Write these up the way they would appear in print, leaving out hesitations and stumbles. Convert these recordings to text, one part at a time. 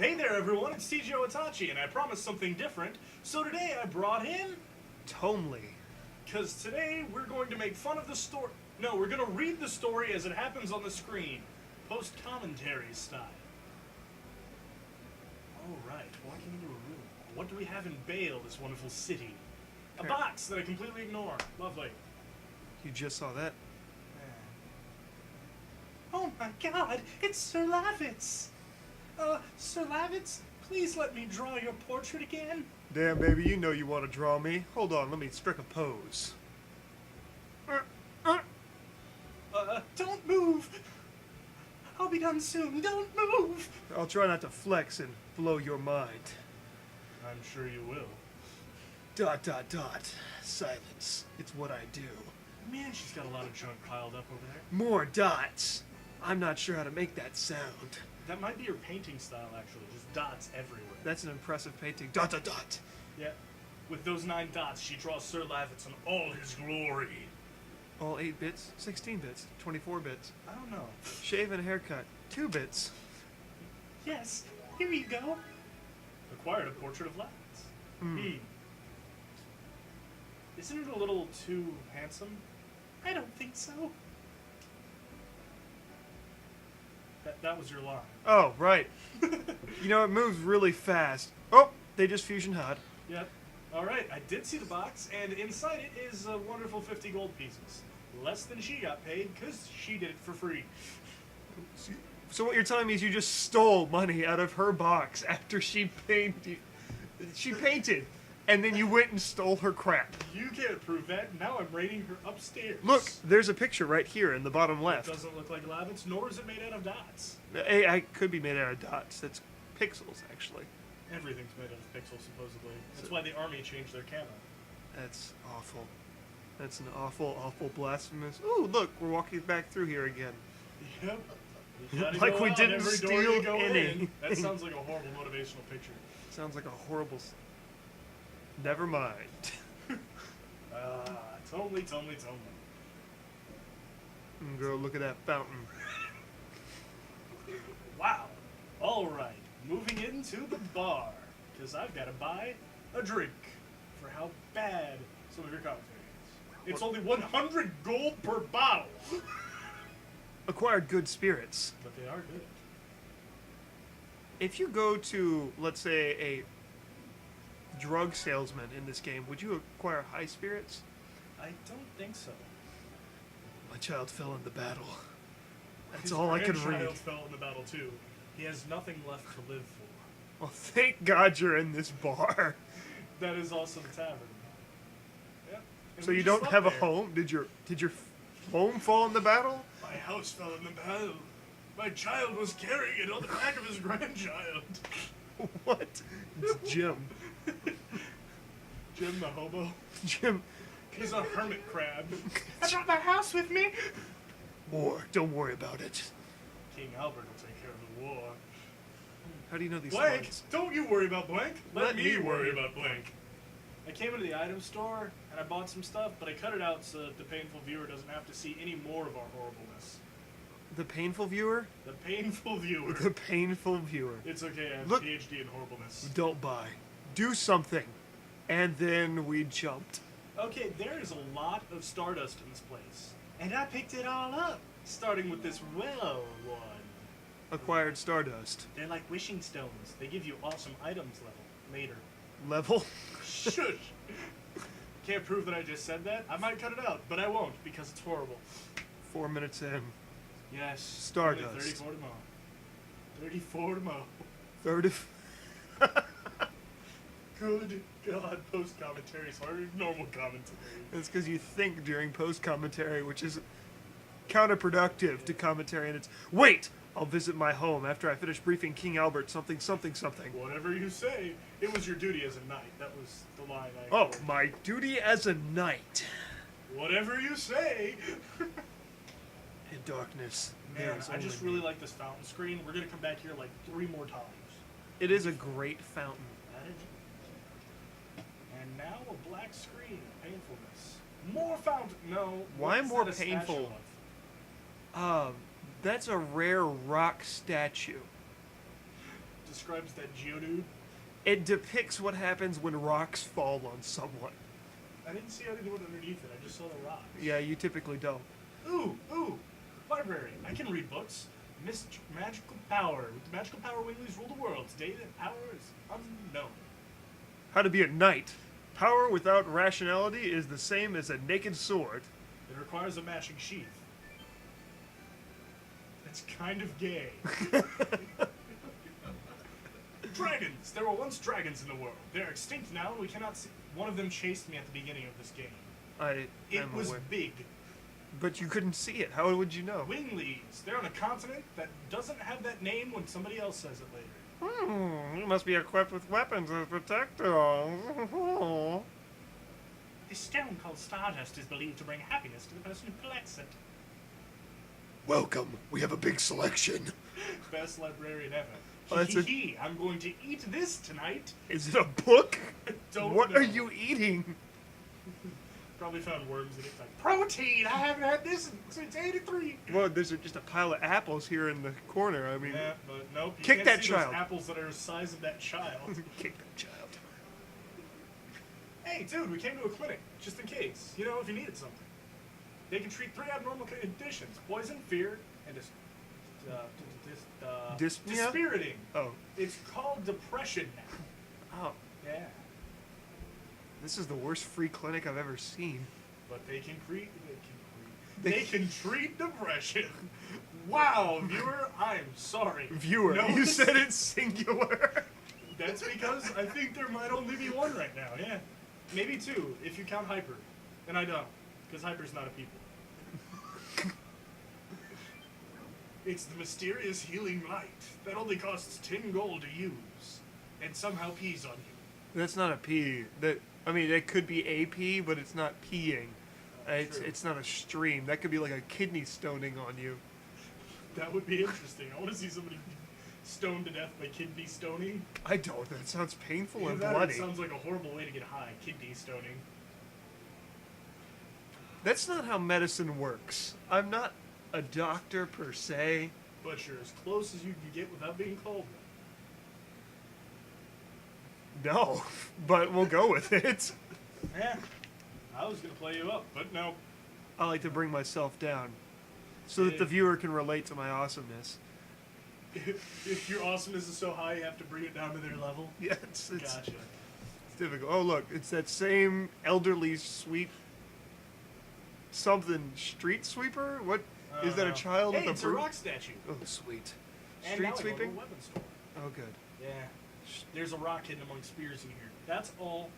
Hey there, everyone, it's TJ Itachi, and I promised something different, so today I brought in... Ptomley. Because today we're going to make fun of the story... No, we're going to read the story as it happens on the screen, post-commentary style. Alright, walking into a room. What do we have in Bale, this wonderful city? A box that I completely ignore. Lovely. You just saw that? Oh my god, it's Sir Lavitz! Sir Lavitz, please let me draw your portrait again. Damn, baby, you know you want to draw me. Hold on, let me strike a pose. Don't move! I'll be done soon, don't move! I'll try not to flex and blow your mind. I'm sure you will. ... Silence. It's what I do. Man, she's got a lot of junk piled up over there. More dots. I'm not sure how to make that sound. That might be your painting style, actually. Just dots everywhere. That's an impressive painting. ... Yeah. With those 9 dots, she draws Sir Lavitz in all his glory. All 8 bits, 16 bits, 24 bits. I don't know. Shave and haircut, 2 bits. Yes, here you go. Acquired a portrait of Lavitz. Isn't it a little too handsome? I don't think so. That was your line. Oh, right. You know, it moves really fast. Oh, they just fusion hot. Yep. Alright, I did see the box, and inside it is a wonderful 50 gold pieces. Less than she got paid, because she did it for free. So what you're telling me is you just stole money out of her box after she painted. She painted, and then you went and stole her crap. You can't prove that. Now I'm raiding her upstairs. Look, there's a picture right here in the bottom left. It doesn't look like Lavitz, nor is it made out of dots. I could be made out of dots. That's pixels, actually. Everything's made out of pixels, supposedly. That's why the army changed their camo. That's awful. That's an awful, awful blasphemous... Ooh, look, we're walking back through here again. Yep. You gotta Like go we out didn't every door steal you go any. in. That sounds like a horrible motivational picture. Sounds like a horrible... Never mind. Ptomley. Girl, look at that fountain. Wow. Alright, moving into the bar. Because I've got to buy a drink for how bad some of your commentary is. It's only 100 gold per bottle. Acquired good spirits. But they are good. If you go to, let's say, a drug salesman in this game, would you acquire high spirits? I don't think so. My child fell in the battle. That's His all I could read. grandchild fell in the battle too. He has nothing left to live for. Well, thank God you're in this bar. That is also the tavern. Yep. And So we you just don't slept have a there. home? Did your home fall in the battle? My house fell in the battle. My child was carrying it on the back of his grandchild. What? It's Jim. Jim the hobo. Jim. He's a hermit crab. I brought my house with me. War. Don't worry about it. King Albert will take care of the war. How do you know these Blank, lines? don't you worry about Blank. Let me worry worry about Blank. I came into the item store and I bought some stuff, but I cut it out so that the painful viewer doesn't have to see any more of our horribleness. The painful viewer? The painful viewer. The painful viewer. It's okay, I have Look. a PhD in horribleness. Don't buy. Do something. And then we jumped. Okay, there is a lot of Stardust in this place. And I picked it all up, starting with this willow one. Acquired Stardust. They're like wishing stones. They give you awesome items later. Level? Shush! Can't prove that I just said that. I might cut it out, but I won't because it's horrible. 4 minutes in. Yes. Stardust. Only 34 to mow. 34 to mow. Third of... Good God, post-commentaries harder than normal commentary. That's because you think during post-commentary, which is counterproductive to commentary, and it's, wait! I'll visit my home after I finish briefing King Albert something. Whatever you say, it was your duty as a knight. That was the line I... Oh, my duty as a knight. Whatever you say! In darkness, Man, there is I just only really me. like this fountain screen. We're gonna come back here like 3 more times. It is a great fountain. And now a black screen of painfulness. More fountain. No. Why what's more that a statue painful? of? That's a rare rock statue. describes that Geodude? It depicts what happens when rocks fall on someone. I didn't see anyone underneath it. I just saw the rocks. Yeah, you typically don't. Ooh! Library. I can read books. Magical power. With the magical power, Winglies rule the world. Today, that power is unknown. How to be a knight. Power without rationality is the same as a naked sword. It requires a matching sheath. That's kind of gay. Dragons! There were once dragons in the world. They're extinct now, and we cannot see. One of them chased me at the beginning of this game. It was big. But you couldn't see it. How would you know? Winglies. They're on a continent that doesn't have that name when somebody else says it later. You must be equipped with weapons as protectors. This stone called Stardust is believed to bring happiness to the person who collects it. Welcome. We have a big selection. Best librarian ever. Oh, that's I'm going to eat this tonight. Is it a book? Don't What know. are you eating? Probably found worms in it. Like, protein! I haven't had this since 83! Well, there's just a pile of apples here in the corner. I mean, Yeah, but nope. You Kick can't that see child. Those apples that are the size of that child. kick that child. Hey, dude, we came to a clinic, just in case. You know, if you needed something. They can treat 3 abnormal conditions. Poison, fear, and Dyspnea? dispiriting. Oh. It's called depression now. Oh. Yeah. This is the worst free clinic I've ever seen. But they can treat depression. Wow, viewer, I'm sorry. Viewer, No, you said it singular. That's because I think there might only be one right now, yeah. Maybe 2, if you count Hyper. And I don't, because Hyper's not a people. It's the mysterious healing light that only costs 10 gold to use, and somehow pees on you. That's not a pee. It could be a pee, but it's not peeing. True. It's not a stream. That could be like a kidney stoning on you. That would be interesting. I want to see somebody stoned to death by kidney stoning. I don't. That sounds painful Either and that or bloody. it sounds like a horrible way to get high, kidney stoning. That's not how medicine works. I'm not a doctor per se. But you're as close as you can get without being called one. No, but we'll go with it. Yeah, I was going to play you up, but no. I like to bring myself down so that the viewer can relate to my awesomeness. If your awesomeness is so high, you have to bring it down to their level. Yeah, it's Gotcha. difficult. Oh, look, it's that same elderly sweet something street sweeper? What? Is that a child Hey, with it's a a broom? rock statue. Oh, sweet. And Street now we go to a sweeping? weapon store. Oh, good. Yeah. There's a rock hidden among spears in here. That's all.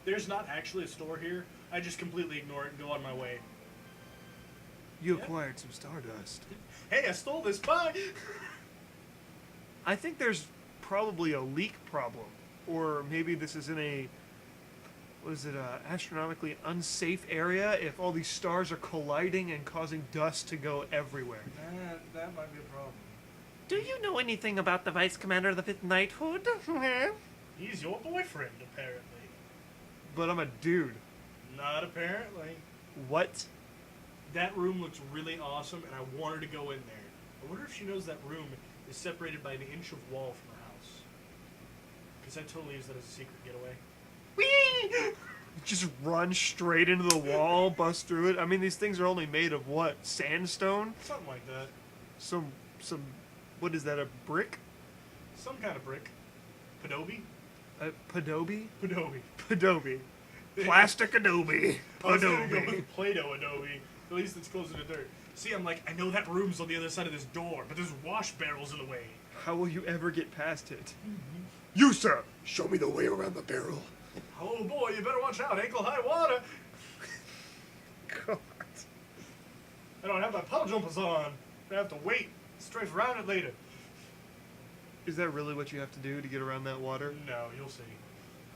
There's not actually a store here. I just completely ignore it and go on my way. You Yeah. acquired some Stardust. Hey, I stole this. Bye! I think there's probably a leak problem. Or maybe this is in a... astronomically unsafe area if all these stars are colliding and causing dust to go everywhere. That might be a problem. Do you know anything about the Vice Commander of the 5th Knighthood? He's your boyfriend, apparently. But I'm a dude. Not apparently. What? That room looks really awesome, and I want her to go in there. I wonder if she knows that room is separated by an inch of wall from her house. Because I totally use that as a secret getaway. Whee! Just run straight into the wall, bust through it. I mean, these things are only made of what? Sandstone? Something like that. Some, what is that, a brick? Some kind of brick. Padobe? Padobe? Padobe. Padobe. Plastic adobe. I was gonna go Padobe. with Play-Doh Adobe. At least it's closer to dirt. See, I'm like, I know that room's on the other side of this door, but there's wash barrels in the way. How will you ever get past it? You, sir, show me the way around the barrel. Oh boy, you better watch out. Ankle high water. God. I don't have my puddle jumpers on. I have to wait. Strafe around it later. Is that really what you have to do to get around that water? No, you'll see.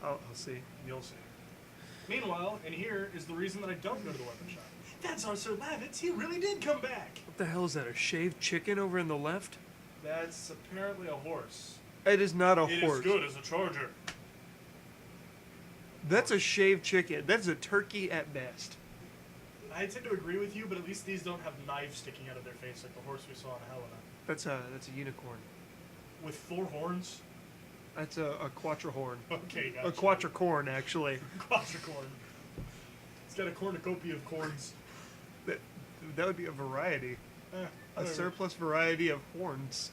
I'll see. You'll see. Meanwhile, and here is the reason that I don't go to the weapon shop. That's our Sir Lavitz. He really did come back. What the hell is that, a shaved chicken over in the left? That's apparently a horse. It is not a It horse. is good as a charger. That's a shaved chicken. That's a turkey at best. I tend to agree with you, but at least these don't have knives sticking out of their face like the horse we saw in Helena. That's a unicorn. With 4 horns? That's a quattrehorn. Okay, A gotcha. quattricorn, actually. Quattricorn. It's got a cornucopia of corns. That would be a variety. A Whatever. surplus variety of horns.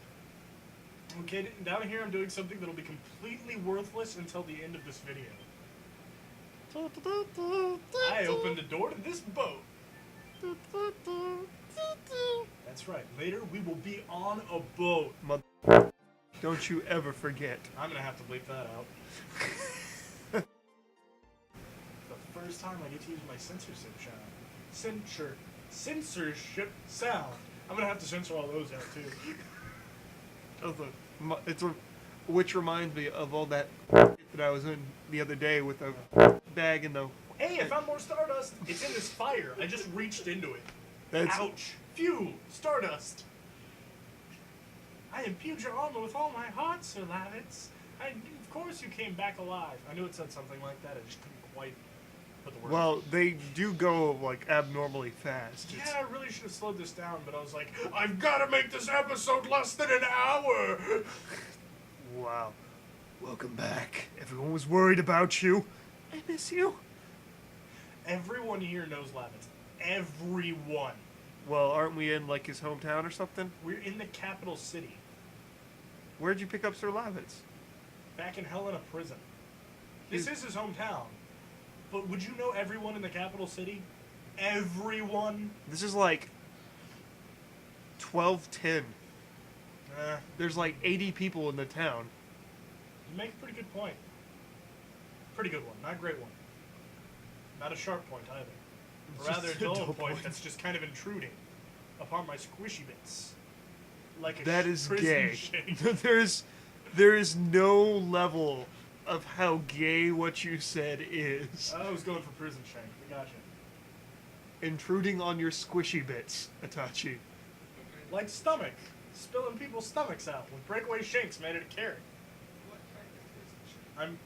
Okay, down here I'm doing something that'll be completely worthless until the end of this video. I opened a door to this boat. That's right. Later we will be on a boat. Don't you ever forget. I'm gonna have to bleep that out. The first time I get to use my censorship sound. Censorship sound. I'm gonna have to censor all those out too. Which reminds me of all that that I was in the other day with the bag and the. Hey, I found more Stardust. It's in this fire. I just reached into it. That's Ouch. Phew. Stardust. I imbued your armor with all my heart, Sir Lavitz. Of course you came back alive. I knew it said something like that. I just couldn't quite put the word. well, they do go like abnormally fast. Yeah, I really should have slowed this down, but I was like, I've got to make this episode less than an hour. Wow. Welcome back. Everyone was worried about you. I miss you. Everyone here knows Lavitz. Everyone. Well, aren't we in like his hometown or something? We're in the capital city. Where'd you pick up Sir Lavitz? Back in Helena prison. This is his hometown. But would you know everyone in the capital city? Everyone? This is like 1210. There's like 80 people in the town. You make a pretty good point. Pretty good one, not a great one. Not a sharp point either. It's A rather just a dull dull point point. that's just kind of intruding upon my squishy bits. Like a That is prison gay. shake. there is no level of how gay what you said is. I was going for prison shank. I gotcha. Intruding on your squishy bits, Itachi. Like stomach. Spilling people's stomachs out with breakaway shanks made out of carrot. I'm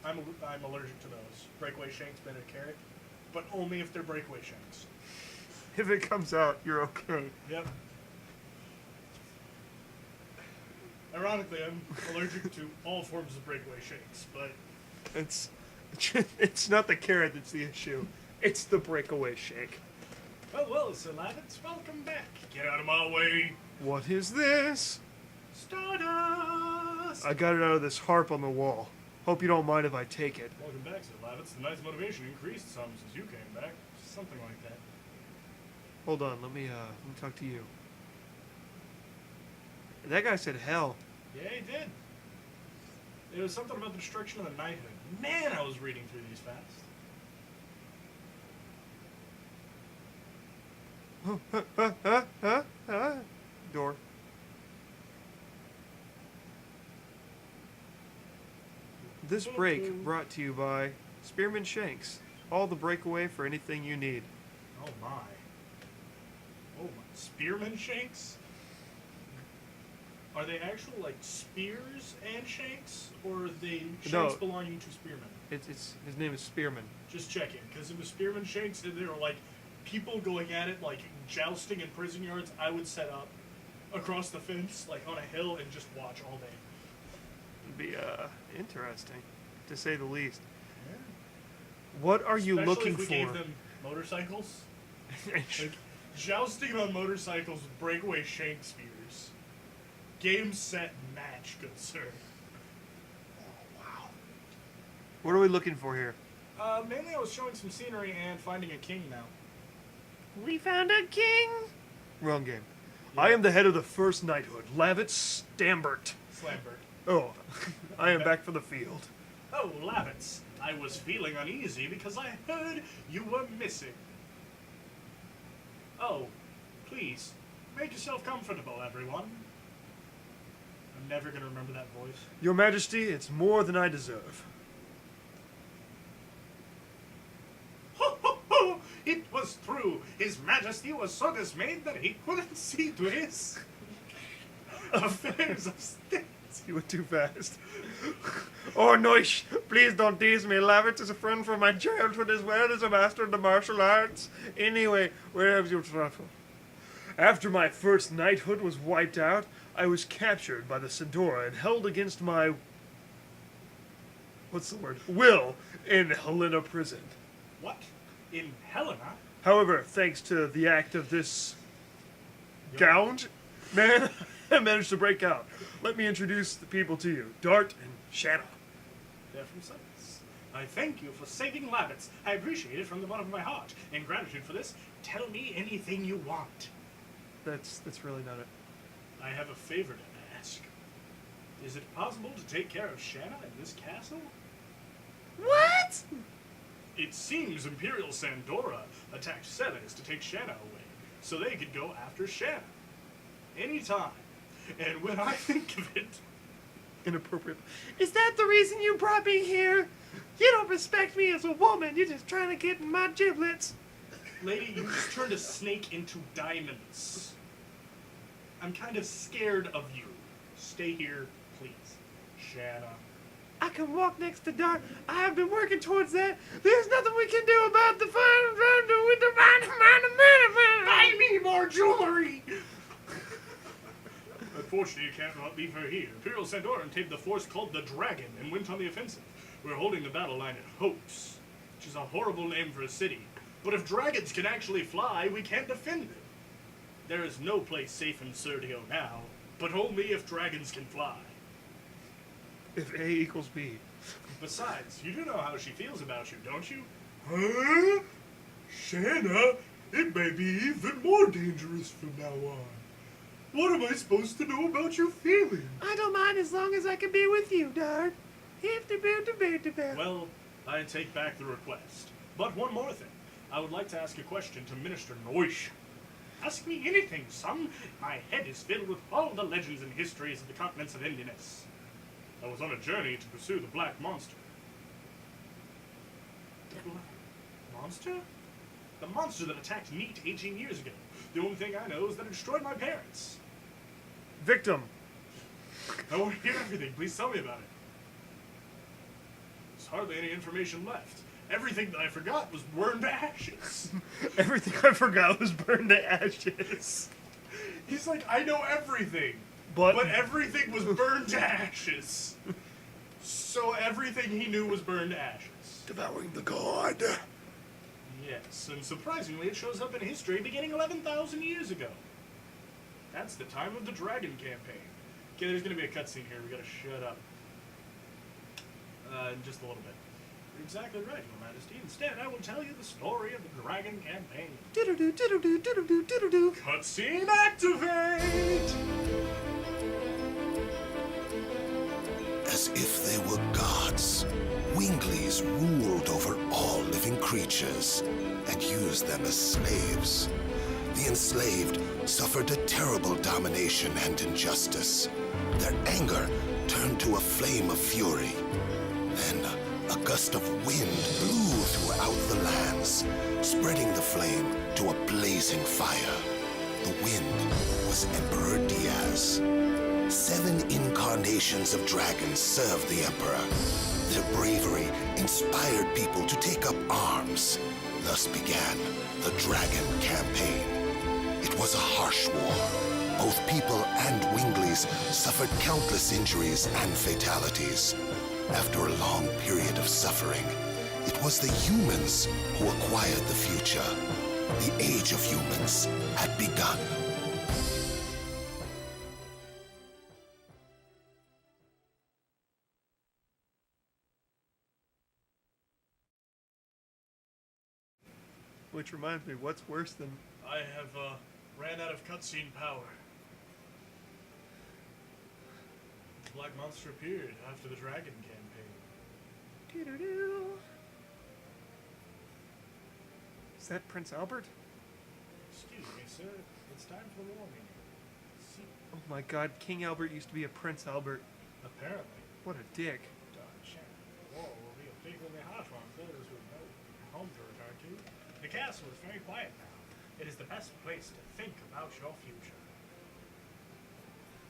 allergic to those. Breakaway shanks made out of carrot. But only if they're breakaway shanks. If it comes out, you're okay. Yep. Ironically, I'm allergic to all forms of breakaway shakes, but It's not the carrot that's the issue. It's the breakaway shake. well, Sir Lavitz, welcome back. Get out of my way. What is this? Stardust! I got it out of this harp on the wall. Hope you don't mind if I take it. Welcome back, Sir Lavitz. The knight's motivation increased some since you came back. Something like that. Hold on, let me talk to you. That guy said hell. Yeah, he did. It was something about the destruction of the knighthood. Man, I was reading through these fast. Door. This break brought to you by Spearman Shanks. All the breakaway for anything you need. Oh my. Oh my. Spearman shanks? Are they actual, like, spears and shanks? Or are they shanks No. belonging to spearmen? It's his name is Spearman. Just checking, because if it was spearman shanks and there were, like, people going at it, like, jousting in prison yards, I would set up across the fence, like, on a hill and just watch all day. It'd be interesting, to say the least. Yeah. What are you Especially looking if we for? gave them motorcycles. Like, jousting on motorcycles with breakaway shank spears. Game, set, match, good sir. What are we looking for here? Mainly I was showing some scenery and finding a king now. We found a king. Wrong game. Yeah. I am the head of the first knighthood, Lavitz Stambert. Slambert. Oh, I am back for the field. Oh, Lavitz, I was feeling uneasy because I heard you were missing. Oh, please, make yourself comfortable, everyone. I'm never gonna remember that voice. Your Majesty, it's more than I deserve. Ho, ho, ho! It was true. His Majesty was so dismayed that he couldn't see to his affairs of state. You went too fast. Oh, Noish, please don't tease me. Lavitz is a friend from my childhood as well as a master of the martial arts. Anyway, where have you traveled? After my first knighthood was wiped out, I was captured by the Centaur and held against my what's the word? Will in Helena prison. What? In Helena? However, thanks to the act of this gouge, man, I managed to break out. Let me introduce the people to you. Dart and Shanna. They're from Sussex. I thank you for saving rabbits. I appreciate it from the bottom of my heart. In gratitude for this, tell me anything you want. That's really not it. I have a favor to ask. Is it possible to take care of Shanna in this castle? What? It seems Imperial Sandora attacked Ceres to take Shanna away, so they could go after Shanna. Anytime. And when I think of it... Inappropriate. Is that the reason you brought me here? You don't respect me as a woman. You're just trying to get in my giblets. Lady, you just turned a snake into diamonds. I'm kind of scared of you. Stay here, please. Shanna. I can walk next to Dart. I have been working towards that. There's nothing we can do about the fire. Buy me more jewelry! Unfortunately, you can't leave her here. Imperial Sandoran tamed the force called the Dragon and went on the offensive. We're holding the battle line at Hoax, which is a horrible name for a city. But if dragons can actually fly, we can't defend them. There is no place safe in Serdio now, but only if dragons can fly. If A equals B. Besides, you do know how she feels about you, don't you? Huh? Shanna, it may be even more dangerous from now on. What am I supposed to know about your feelings? I don't mind as long as I can be with you, Dart. Well, I take back the request. But one more thing. I would like to ask a question to Minister Noish. Ask me anything, son. My head is filled with all the legends and histories of the continents of Indiness. I was on a journey to pursue the Black Monster. The Black Monster? The monster that attacked Neat 18 years ago. The only thing I know is that it destroyed my parents. Victim. I want to hear everything. Please tell me about it. There's hardly any information left. Everything that I forgot was burned to ashes. Everything I forgot was burned to ashes. He's like, I know everything. But everything was burned to ashes. So everything he knew was burned to ashes. Devouring the god. Yes, and surprisingly it shows up in history beginning 11,000 years ago. That's the time of the Dragon campaign. Okay, there's going to be a cutscene here. We got to shut up. In just a little bit. You're exactly right, Your Majesty. Instead, I will tell you the story of the Dragon campaign. Cutscene activate! As if they were gods, Winglies ruled over all living creatures and used them as slaves. The enslaved suffered a terrible domination and injustice. Their anger turned to a flame of fury. Then a gust of wind blew throughout the lands, spreading the flame to a blazing fire. The wind was Emperor Diaz. 7 incarnations of dragons served the Emperor. Their bravery inspired people to take up arms. Thus began the Dragon campaign. It was a harsh war. Both people and Winglies suffered countless injuries and fatalities. After a long period of suffering, it was the humans who acquired the future. The age of humans had begun. Which reminds me, what's worse than... I have ran out of cutscene power. The Black Monster appeared after the Dragon campaign. Is that Prince Albert? Excuse me, sir. It's time for the war meeting. See, Oh my god, King Albert used to be a Prince Albert. apparently, What a dick. the war will be a particularly harsh one for those who have no home to return to. The castle is very quiet now. It is the best place to think about your future.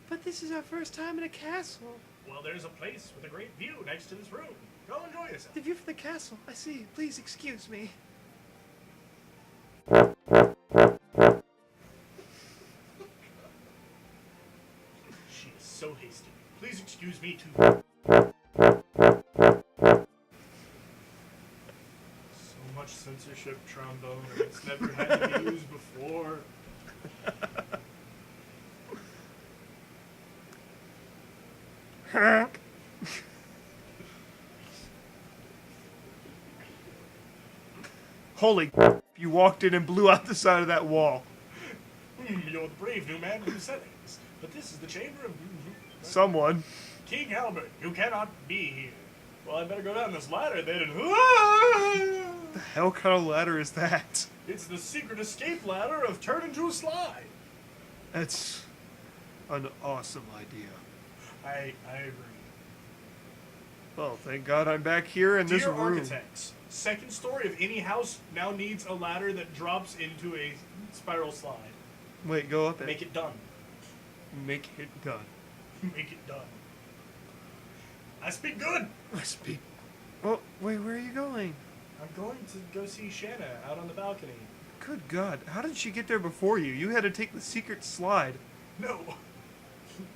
But this is our first time in a castle. Well, there's a place with a great view next to this room. Go enjoy yourself. The view from the castle. I see. Please excuse me. She is so hasty. Please excuse me too. bishop trombone and it's never had to be used before. Holy you walked in and blew out the side of that wall. You're the brave new man who said it. But this is the chamber of Someone. King Albert. You cannot be here. Well, I better go down this ladder then and... The hell kind of ladder is that? It's the secret escape ladder of turn into a slide. That's an awesome idea. I agree. Well, thank God I'm back here in this Dear room. architects, second story of any house now needs a ladder that drops into a spiral slide. Wait, go up it. Make it done. Make it done. Make it done. I speak good. I speak. Oh, wait, where are you going? I'm going to go see Shanna out on the balcony. Good God, how did she get there before you? You had to take the secret slide. No. Please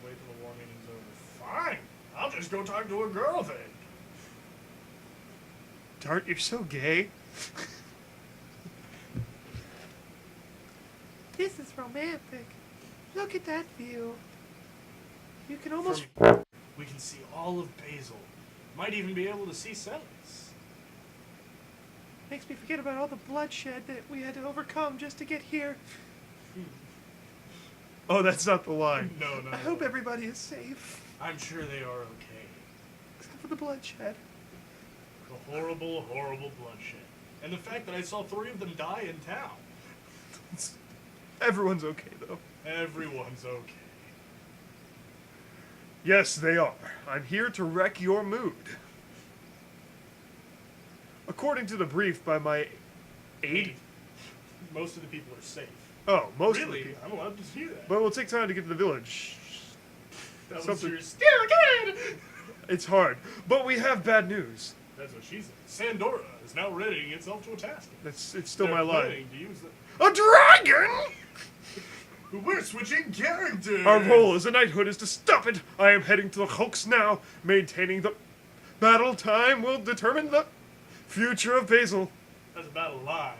wait till the war meeting's over. Fine. I'll just go talk to a girl then. Dart, you're so gay. This is romantic. Look at that view. You can almost... We can see all of Basil. Might even be able to see Celis. Makes me forget about all the bloodshed that we had to overcome just to get here. Oh, that's not the line. No. I hope everybody is safe. I'm sure they are okay. Except for the bloodshed. The horrible, horrible bloodshed. And the fact that I saw 3 of them die in town. Everyone's okay, though. Everyone's okay. Yes, they are. I'm here to wreck your mood. According to the brief by my aide... Most of the people are safe. Oh, most of the Really? people. I'm allowed to do that. But it will take time to get to the village. That was something- your still good! It's hard. But we have bad news. That's what she said. Sandora is now readying itself to attack us. It's still They're my line. planning to use A dragon! We're switching characters! Our role as a knighthood is to stop it. I am heading to the hulks now. Maintaining the battle time will determine the future of Basil. That's about a line,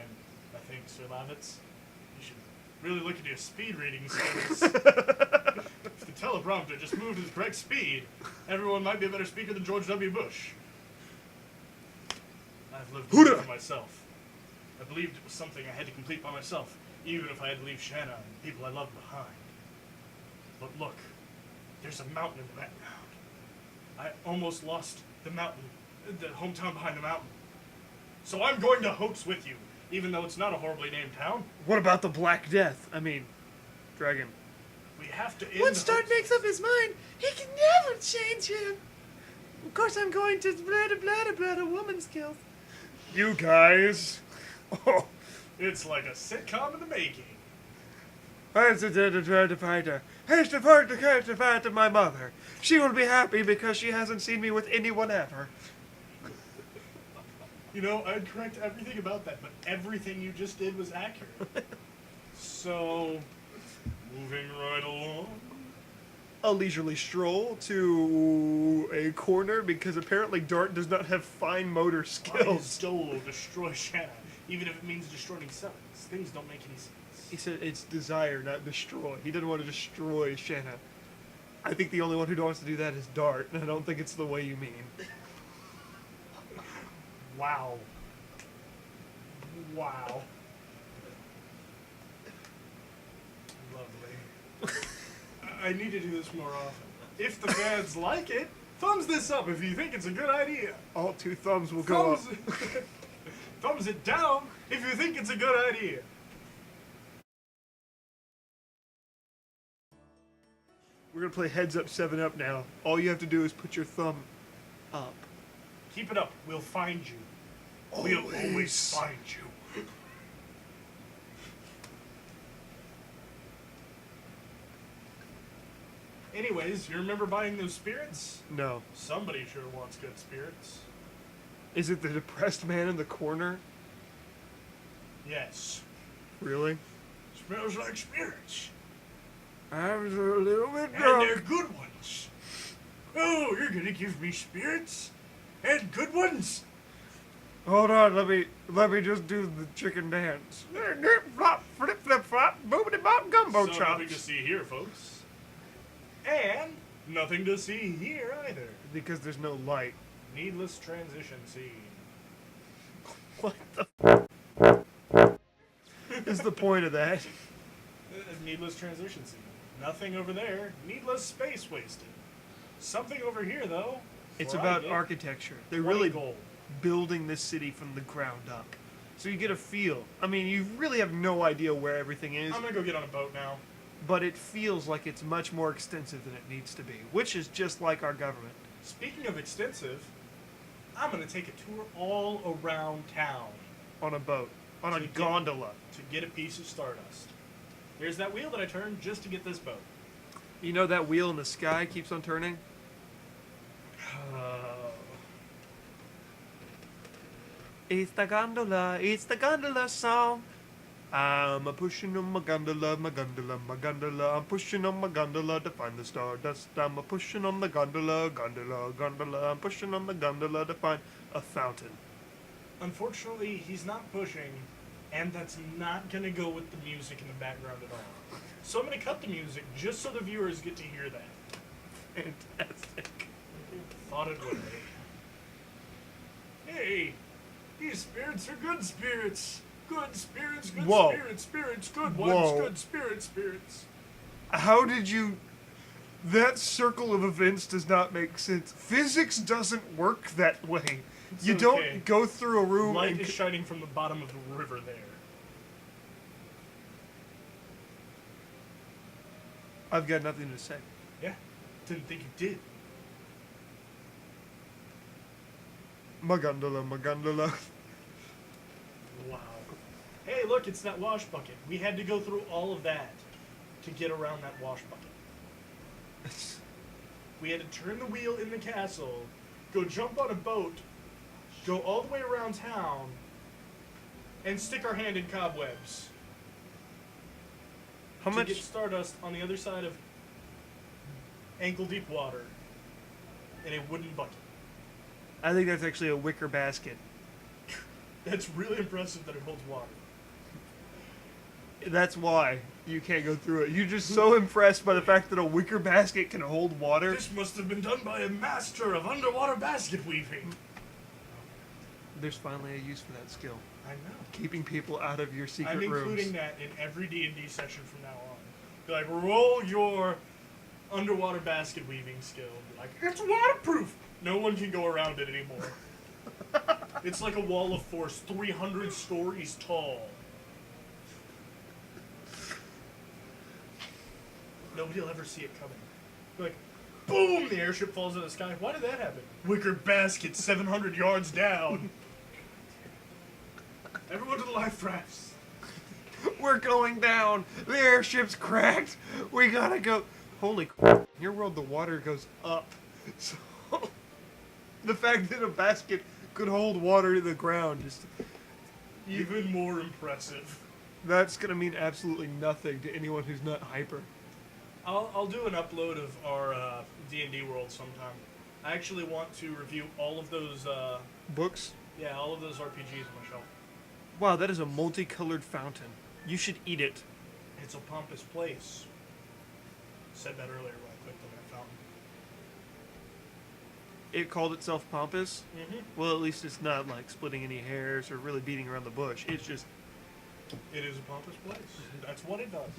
I think, Sir Lavitz. You should really look at your speed reading skills. If the teleprompter just moved at the correct speed, everyone might be a better speaker than George W. Bush. I've lived Huda! for myself. I believed it was something I had to complete by myself, even if I had to leave Shanna and the people I loved behind. But look, there's a mountain in the background. I almost lost the mountain, the hometown behind the mountain. So I'm going to hoax with you, even though it's not a horribly named town. What about the Black Death? I mean, dragon. We have to end Once the Dart hoax. makes up his mind, he can never change him. Of course, I'm going to blah woman's skills. You guys. Oh. It's like a sitcom in the making. Where's the fighter? Here's the fight of my mother. She will be happy because she hasn't seen me with anyone ever. You know, I'd correct everything about that, but everything you just did was accurate. So, moving right along. A leisurely stroll to a corner because apparently Dart does not have fine motor Why skills. is Dole destroy Shanna, even if it means destroying Celis? Things don't make any sense. He said it's desire, not destroy. He didn't want to destroy Shanna. I think the only one who wants to do that is Dart, and I don't think it's the way you mean. Wow. Wow. Lovely. I need to do this more often. If the fans like it, thumbs this up if you think it's a good idea. All 2 thumbs will go up. Thumbs it down if you think it's a good idea. We're gonna play Heads Up 7 Up now. All you have to do is put your thumb up. Keep it up. We'll find you. We'll always find you. Anyways, you remember buying those spirits? No. Somebody sure wants good spirits. Is it the depressed man in the corner? Yes. Really? Smells like spirits. I was a little bit And they're drunk. good ones. Oh, you're gonna give me spirits? And good ones? Hold on, let me just do the chicken dance. Flop, flip, flip, flop, boobity bop, gumbo So chops. nothing to see here, folks. And nothing to see here either. Because there's no light. Needless transition scene. What the is the point of that? Needless transition scene. Nothing over there. Needless space wasted. Something over here, though. It's where I about get architecture. They're 20 really gold. building this city from the ground up. So you get a feel. I mean, you really have no idea where everything is, I'm gonna go get on a boat now. but it feels like it's much more extensive than it needs to be, which is just like our government. Speaking of extensive, I'm gonna take a tour all around town On a boat. On a To get- gondola. to get a piece of Stardust. Here's that wheel that I turned just to get this boat. You know that wheel in the sky keeps on turning? It's the gondola song. I'm a pushing on my gondola, my gondola, my gondola. I'm pushing on my gondola to find the stardust. I'm a pushing on the gondola, gondola, gondola. I'm pushing on the gondola to find a fountain. Unfortunately, he's not pushing, and that's not gonna go with the music in the background at all. So I'm gonna cut the music just so the viewers get to hear that. Fantastic. Thought it would be. Hey, these spirits are good spirits. Good spirits, good Whoa. spirits, spirits, good Whoa. ones, good spirits, spirits. How did you... That circle of events does not make sense. Physics doesn't work that way. It's You okay. don't go through a room Light and... is shining from the bottom of the river there. I've got nothing to say. Yeah, didn't think you did. My gondola, my gondola. Wow. Hey, look, it's that wash bucket. We had to go through all of that to get around that wash bucket. We had to turn the wheel in the castle, go jump on a boat, go all the way around town, and stick our hand in cobwebs How to much... get Stardust on the other side of ankle-deep water in a wooden bucket. I think that's actually a wicker basket. That's really impressive that it holds water. That's why you can't go through it. You're just so impressed by the fact that a wicker basket can hold water. This must have been done by a master of underwater basket weaving. There's finally a use for that skill. I know. Keeping people out of your secret I'm rooms. including that in every D&D session from now on. Be like, roll your underwater basket weaving skill. Be like, it's waterproof. No one can go around it anymore. It's like a wall of force, 300 stories tall. Nobody will ever see it coming. Be like, boom! The airship falls in the sky. Why did that happen? Wicker basket, 700 yards down. Everyone to the life rafts. We're going down. The airship's cracked. We gotta go. Holy crap. In your world, the water goes up. So, the fact that a basket could hold water to the ground is... Even more impressive. That's gonna mean absolutely nothing to anyone who's not hyper. I'll do an upload of our D&D world sometime. I actually want to review all of those, Books? yeah, all of those RPGs on my shelf. Wow, that is a multicolored fountain. You should eat it. It's a pompous place. Said that earlier when I clicked on that fountain. It called itself pompous? Mm-hmm. Well, at least it's not like splitting any hairs or really beating around the bush. It's just... It is a pompous place. That's what it does.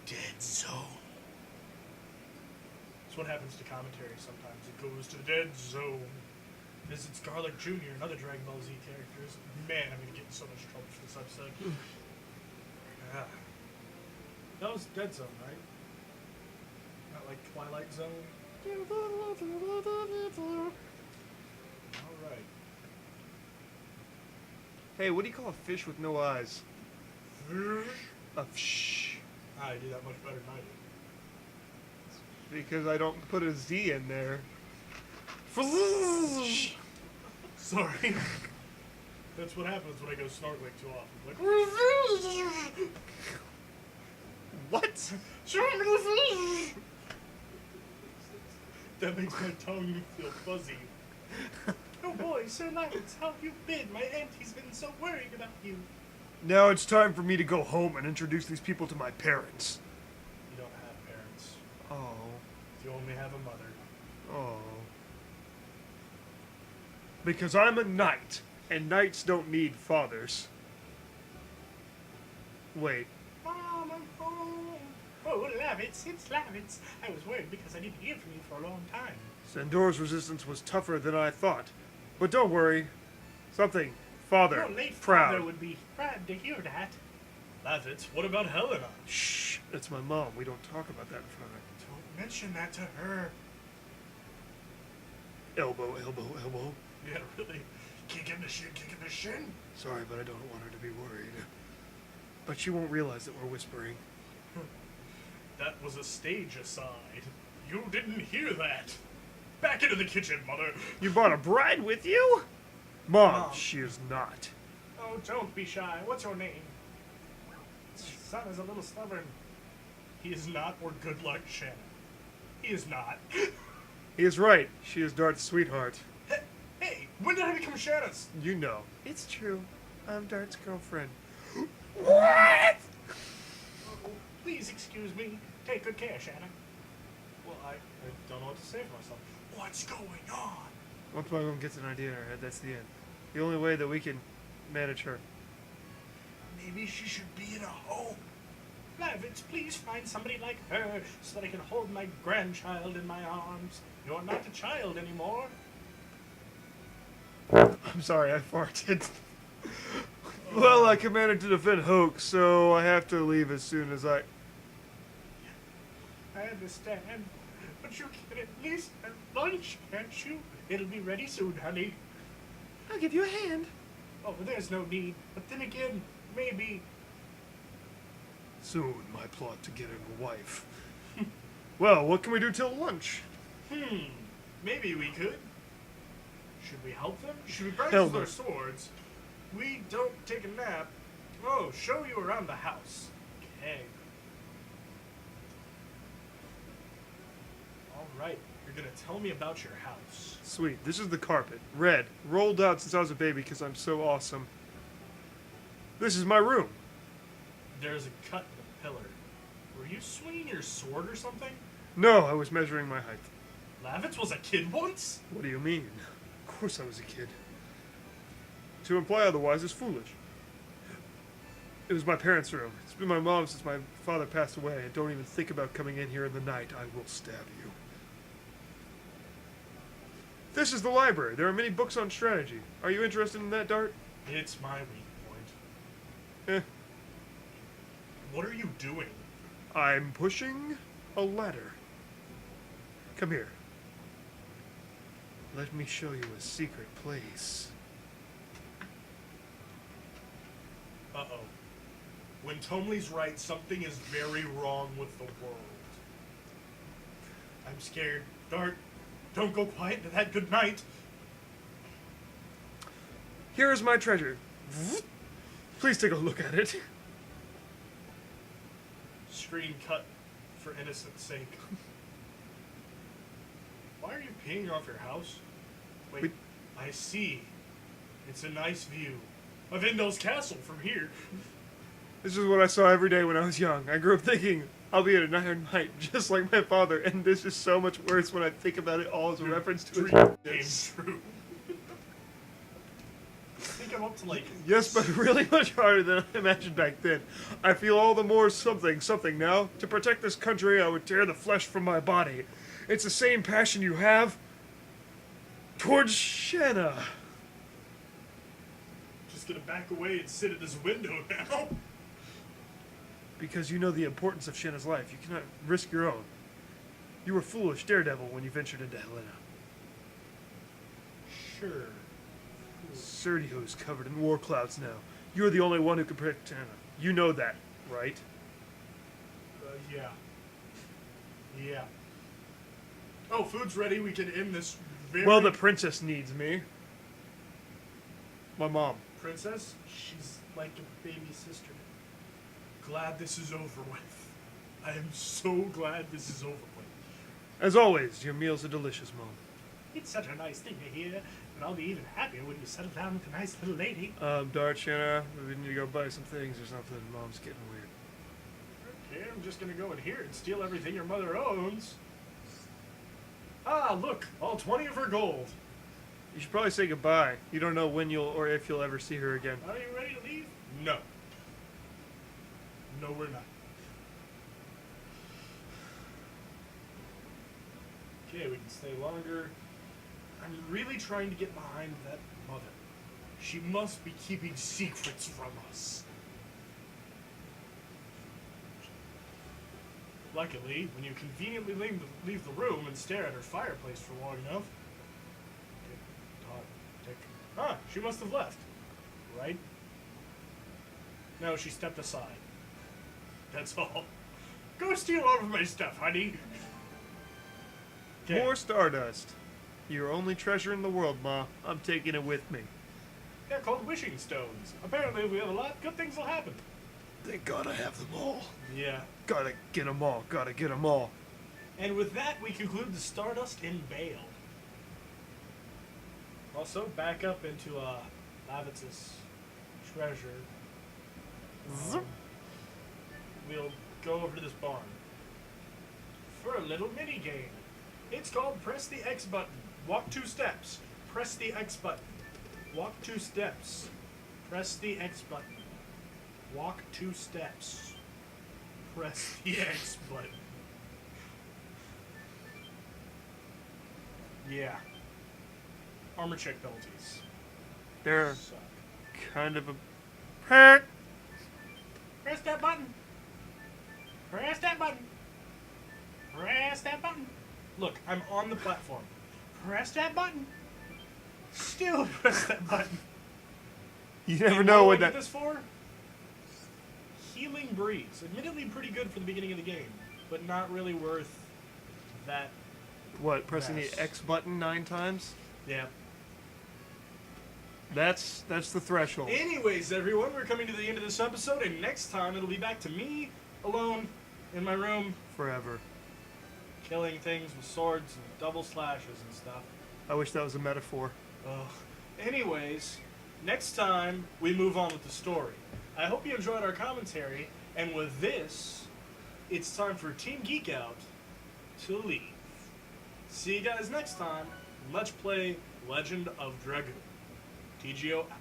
Dead zone. That's what happens to commentary sometimes. It goes to dead zone. Visits Garlic Jr., another Dragon Ball Z characters. Man, I'm gonna get in so much trouble for this episode. Ah. That was Dead Zone, right? Not like Twilight Zone? Alright. Hey, what do you call a fish with no eyes? A fish. I do that much better than I do. Because I don't put a Z in there. Sorry. That's what happens when I go snorkeling too often. Like, What? that makes my tongue feel fuzzy. Oh boy, Sir Lance, how have you been? My auntie's been so worried about you. Now it's time for me to go home and introduce these people to my parents. You don't have parents. Oh. You only have a mother. Oh. Because I'm a knight, and knights don't need fathers. Wait. Mom, I'm home. Oh, Lavitz, it's Lavitz. I was worried because I didn't hear from you for a long time. Sandor's resistance was tougher than I thought. But don't worry. Something. Father. Your late proud. father would be proud to hear that. Lavitz, what about Helena? Shh. That's my mom. We don't talk about that in front of her. Don't mention that to her. Elbow, elbow, elbow. Yeah, really. Kick in the shin, kick in the shin. Sorry, but I don't want her to be worried. But she won't realize that we're whispering. That was a stage aside. You didn't hear that. Back into the kitchen, Mother. You brought a bride with you? Mom, Mom. she is not. Oh, don't be shy. What's your name? My son is a little stubborn. He is not, or good luck, Shannon. He is not. He is right. She is Dart's sweetheart. Hey, when did I become Shannon's? You know. It's true. I'm Dart's girlfriend. What? Please excuse me. Take good care, Shannon. Well, I don't know what to say for myself. What's going on? Once my mom gets an idea in her head, that's the end. The only way that we can manage her. Maybe she should be in a home. Lavitz, please find somebody like her so that I can hold my grandchild in my arms. You're not a child anymore. I'm sorry, I farted. Well, I commanded to defend Hoke, so I have to leave as soon as I understand, but you can at least have lunch, can't you? It'll be ready soon, honey. I'll give you a hand. Oh, there's no need. But then again, maybe. Soon, my plot to get him a wife. Well, what can we do till lunch? Maybe we could. Should we help them? Should we practice Hell with no. our swords? We don't take a nap. Oh, show you around the house. Okay. All right. You're gonna tell me about your house. Sweet. This is the carpet. Red. Rolled out since I was a baby because I'm so awesome. This is my room. There's a cut in the pillar. Were you swinging your sword or something? No, I was measuring my height. Lavitz was a kid once? What do you mean? Of course I was a kid. To imply otherwise is foolish. It was my parents' room. It's been my mom's since my father passed away, and don't even think about coming in here in the night. I will stab you. This is the library. There are many books on strategy. Are you interested in that, Dart? It's my weak point. Eh. What are you doing? I'm pushing a ladder. Come here. Let me show you a secret place. Uh-oh. When Ptomley's right, something is very wrong with the world. I'm scared. Dart, don't go quiet into that good night. Here is my treasure. Please take a look at it. Screen cut for innocence sake. Why are you peeing off your house? Wait, I see. It's a nice view of Indal's castle from here. This is what I saw every day when I was young. I grew up thinking, I'll be an Iron Knight, just like my father, and this is so much worse when I think about it all as a reference to Dream it. came true. I think I'm up to like... Yes, but really much harder than I imagined back then. I feel all the more something now. To protect this country, I would tear the flesh from my body. It's the same passion you have towards Shanna. Just gonna back away and sit at this window now. Because you know the importance of Shanna's life. You cannot risk your own. You were foolish, daredevil, when you ventured into Helena. Sure. Sergio is covered in war clouds now. You're the only one who can protect Shanna. You know that, right? Yeah. Yeah. Oh, food's ready. We can end this very... Well, the princess needs me. My mom. princess. She's like a baby sister. Glad this is over with. I am so glad this is over with. As always, your meals are delicious, Mom. It's such a nice thing to hear, and I'll be even happier when you settle down with a nice little lady. Dart, Shanna, we need to go buy some things or something. Mom's getting weird. Okay, I'm just gonna go in here and steal everything your mother owns. Ah, look, all 20 of her gold. You should probably say goodbye. You don't know when you'll or if you'll ever see her again. Are you ready to leave? No. No, we're not. Okay, we can stay longer. I'm really trying to get behind that mother. She must be keeping secrets from us. Luckily, when you conveniently leave the room and stare at her fireplace for long enough... Ah, she must have left. Right? No, she stepped aside. That's all. Go steal all of my stuff, honey. Okay. More Stardust. Your only treasure in the world, Ma. I'm taking it with me. They're called wishing stones. Apparently, if we have a lot, good things will happen. They gotta have them all. Yeah. Gotta get 'em all. Gotta get 'em all. And with that, we conclude the Stardust in Bale. Also, back up into Lavitz's treasure. We'll go over to this barn for a little mini game. It's called Press the X button. Walk 2 steps. Press the X button. Walk 2 steps. Press the X button. Walk 2 steps. Press the X button. Yeah. Armor check penalties. They're Suck. kind of a... Press Press that button. Press that button. Press that button. Look, I'm on the platform. Press that button. Still press that button. You never And know what what do I that... get this for? Healing Breeze. Admittedly pretty good for the beginning of the game, but not really worth that. What, pressing Yes. the X button 9 times? Yeah. That's the threshold. Anyways, everyone, we're coming to the end of this episode, and next time it'll be back to me, alone, in my room, Forever. killing things with swords and double slashes and stuff. I wish that was a metaphor. Anyways, next time we move on with the story. I hope you enjoyed our commentary, and with this, it's time for Team Geek Out to leave. See you guys next time. Let's play Legend of Dragoon. TGO out.